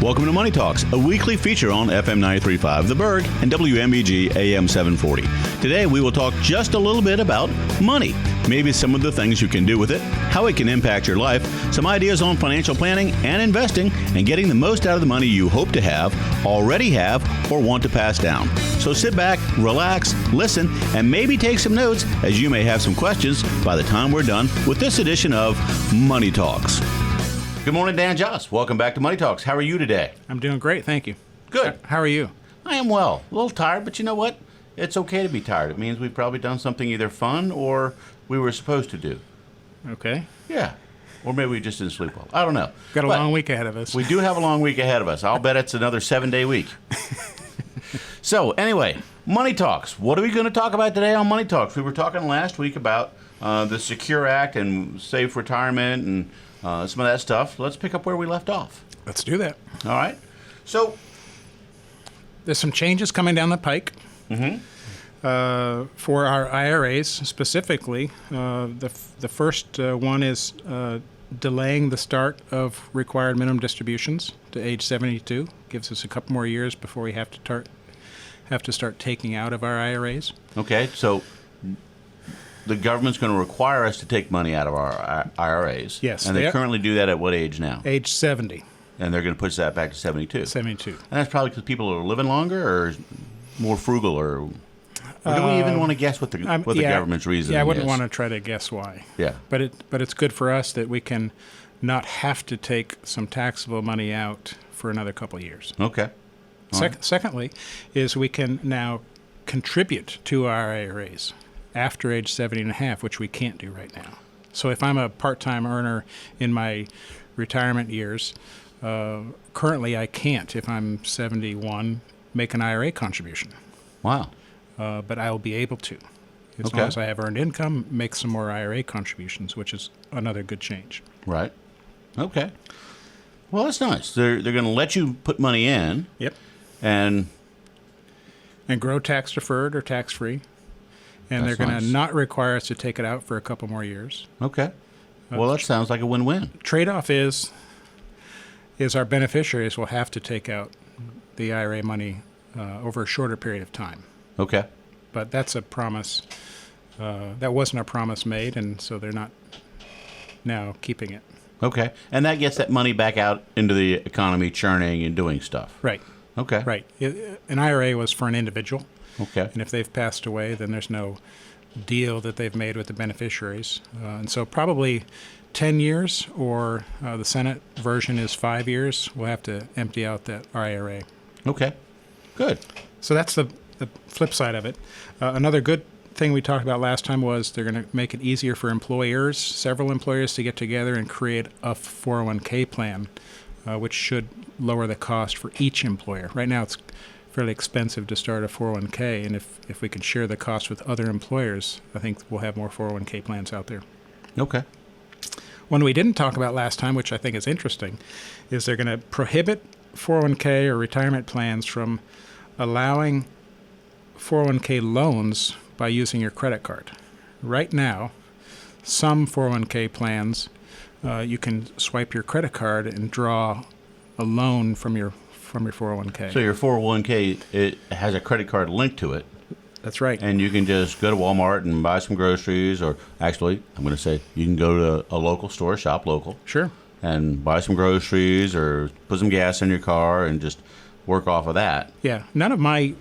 Welcome to Money Talks, a weekly feature on FM 93.5 The Berg and WMEG AM 740. Today we will talk just a little bit about money, maybe some of the things you can do with it, how it can impact your life, some ideas on financial planning and investing, and getting the most out of the money you hope to have, already have, or want to pass down. So sit back, relax, listen, and maybe take some notes, as you may have some questions by the time we're done with this edition of Money Talks. Good morning, Dan Joss. Welcome back to Money Talks. How are you today? I'm doing great, thank you. Good. How are you? I am well. A little tired, but you know what? It's okay to be tired. It means we've probably done something either fun or we were supposed to do. Okay. Yeah. Or maybe we just didn't sleep well. I don't know. Got a long week ahead of us. We do have a long week ahead of us. I'll bet it's another 7-day week. So, anyway, Money Talks. What are we going to talk about today on Money Talks? We were talking last week about the Secure Act and safe retirement and some of that stuff. Let's pick up where we left off. Let's do that. All right. So, there's some changes coming down the pike for our IRAs specifically. The first one is delaying the start of required minimum distributions to age 72. Gives us a couple more years before we have to start taking out of our IRAs. Okay, so the government's going to require us to take money out of our IRAs. Yes. And they currently do that at what age now? Age 70. And they're going to push that back to 72. 72. And that's probably because people are living longer or more frugal, or do we even want to guess what the government's reason is? Yeah, I wouldn't want to try to guess why. Yeah. But it's good for us that we can not have to take some taxable money out for another couple of years. Okay. Secondly, is we can now contribute to our IRAs after age 70 and a half, which we can't do right now. So if I'm a part-time earner in my retirement years, currently I can't, if I'm 71, make an IRA contribution. Wow. But I'll be able to. As long as I have earned income, make some more IRA contributions, which is another good change. Right. Okay. Well, that's nice. They're going to let you put money in. Yep. And grow tax deferred or tax free. And they're going to not require us to take it out for a couple more years. Okay. Well, that sounds like a win-win. Trade-off is our beneficiaries will have to take out the IRA money over a shorter period of time. Okay. But that's a promise. That wasn't a promise made, and so they're not now keeping it. Okay. And that gets that money back out into the economy, churning and doing stuff. Right. Okay. Right. An IRA was for an individual. Okay. And if they've passed away, then there's no deal that they've made with the beneficiaries. And so probably 10 years, or the Senate version is 5 years, we'll have to empty out that IRA. Okay. Good. So that's the flip side of it. Another good thing we talked about last time was they're going to make it easier for employers, several employers, to get together and create a 401k plan, which should lower the cost for each employer. Right now it's fairly expensive to start a 401k, and if we can share the cost with other employers, I think we'll have more 401k plans out there. Okay. One we didn't talk about last time, which I think is interesting, is they're going to prohibit 401k or retirement plans from allowing 401k loans by using your credit card. Right now, some 401k plans, you can swipe your credit card and draw a loan from your 401k. So your 401k, it has a credit card linked to it. That's right. And you can just go to Walmart and buy some groceries, or actually, I'm going to say you can go to a local store, shop local. Sure. And buy some groceries or put some gas in your car and just work off of that. Yeah. None of my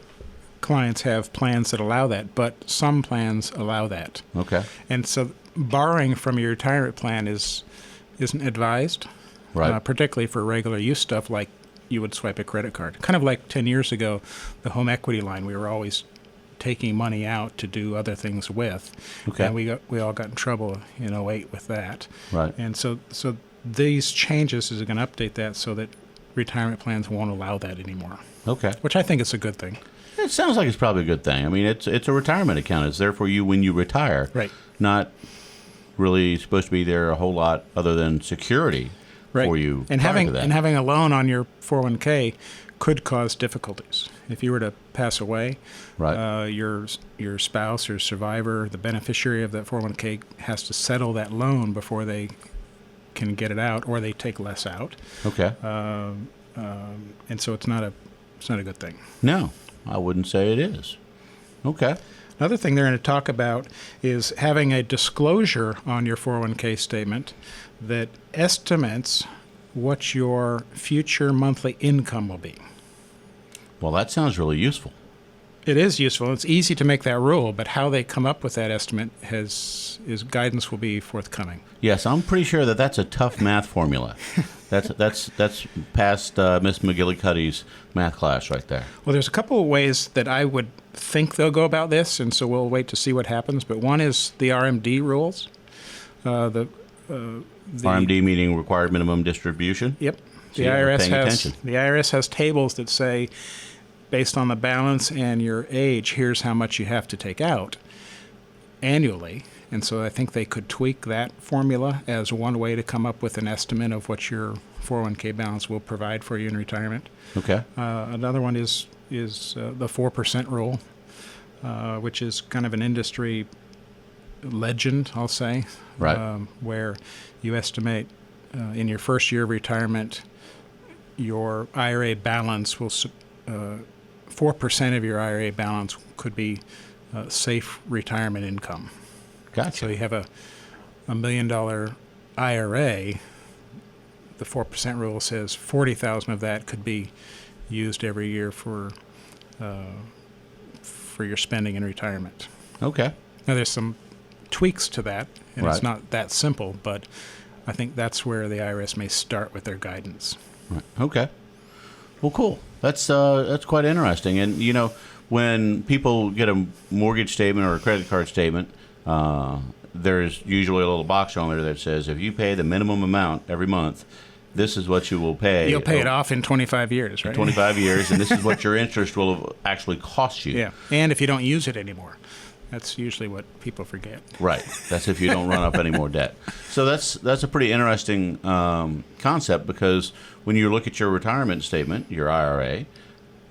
clients have plans that allow that, but some plans allow that. Okay. And so borrowing from your retirement plan isn't advised, right? Particularly for regular use stuff like you would swipe a credit card. Kind of like 10 years ago, the home equity line, we were always taking money out to do other things with. Okay. And we all got in trouble in 2008 with that. Right. And so these changes is going to update that so that retirement plans won't allow that anymore. Okay. Which I think is a good thing. It sounds like it's probably a good thing. I mean, it's a retirement account. It's there for you when you retire. Right. Not really supposed to be there a whole lot other than security for you. And having a loan on your 401k could cause difficulties. If you were to pass away, right. Your spouse or survivor, the beneficiary of that 401k, has to settle that loan before they can get it out, or they take less out. Okay. and so it's not a good thing. No, I wouldn't say it is. Okay. Another thing they're going to talk about is having a disclosure on your 401k statement that estimates what your future monthly income will be. Well, that sounds really useful. It is useful. It's easy to make that rule, but how they come up with that estimate is guidance will be forthcoming. Yes, I'm pretty sure that that's a tough math formula. That's past Miss McGillicuddy's math class right there. Well, there's a couple of ways that I would think they'll go about this, and so we'll wait to see what happens. But one is the RMD rules. The RMD meaning required minimum distribution. Yep. So you're paying attention. The IRS has tables that say, based on the balance and your age, here's how much you have to take out annually. And so I think they could tweak that formula as one way to come up with an estimate of what your 401k balance will provide for you in retirement. Okay. Another one is the 4% rule, which is kind of an industry legend, I'll say, right. Where you estimate in your first year of retirement, your IRA balance will 4% of your IRA balance could be safe retirement income. Gotcha. So you have a $1 million IRA. The 4% rule says 40,000 of that could be used every year for your spending in retirement. Okay. Now there's some tweaks to that, and Right. it's not that simple, but I think that's where the IRS may start with their guidance. Right. Okay. Well, cool. That's quite interesting. And you know, when people get a mortgage statement or a credit card statement, there's usually a little box on there that says if you pay the minimum amount every month, this is what you will pay. You'll pay it off in 25 years, right? 25 years, and this is what your interest will actually cost you. Yeah, and if you don't use it anymore. That's usually what people forget. Right. That's if you don't run up any more debt. So that's a pretty interesting concept, because when you look at your retirement statement, your IRA,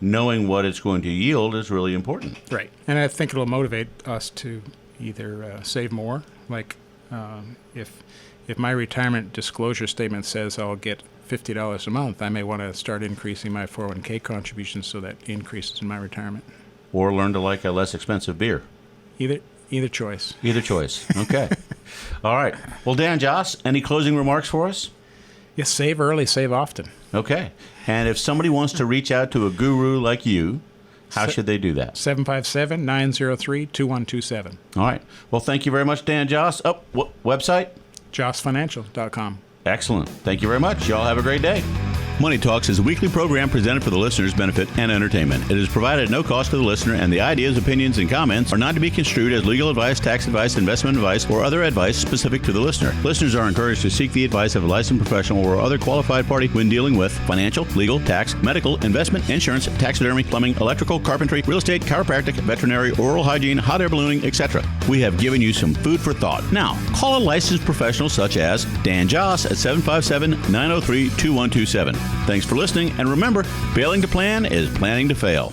knowing what it's going to yield is really important. Right. And I think it'll motivate us to either save more, like if my retirement disclosure statement says I'll get $50 a month, I may want to start increasing my 401k contributions so that increases in my retirement. Or learn to like a less expensive beer. Either choice. Either choice. Okay. All right. Well, Dan, Joss, any closing remarks for us? Yes, save early, save often. Okay. And if somebody wants to reach out to a guru like you, how should they do that? 757-903-2127. All right. Well, thank you very much, Dan Joss. Oh, website? JossFinancial.com. Excellent. Thank you very much. Y'all have a great day. Money Talks is a weekly program presented for the listener's benefit and entertainment. It is provided at no cost to the listener, and the ideas, opinions, and comments are not to be construed as legal advice, tax advice, investment advice, or other advice specific to the listener. Listeners are encouraged to seek the advice of a licensed professional or other qualified party when dealing with financial, legal, tax, medical, investment, insurance, taxidermy, plumbing, electrical, carpentry, real estate, chiropractic, veterinary, oral hygiene, hot air ballooning, etc. We have given you some food for thought. Now, call a licensed professional such as Dan Joss at 757-903-2127. Thanks for listening, and remember, failing to plan is planning to fail.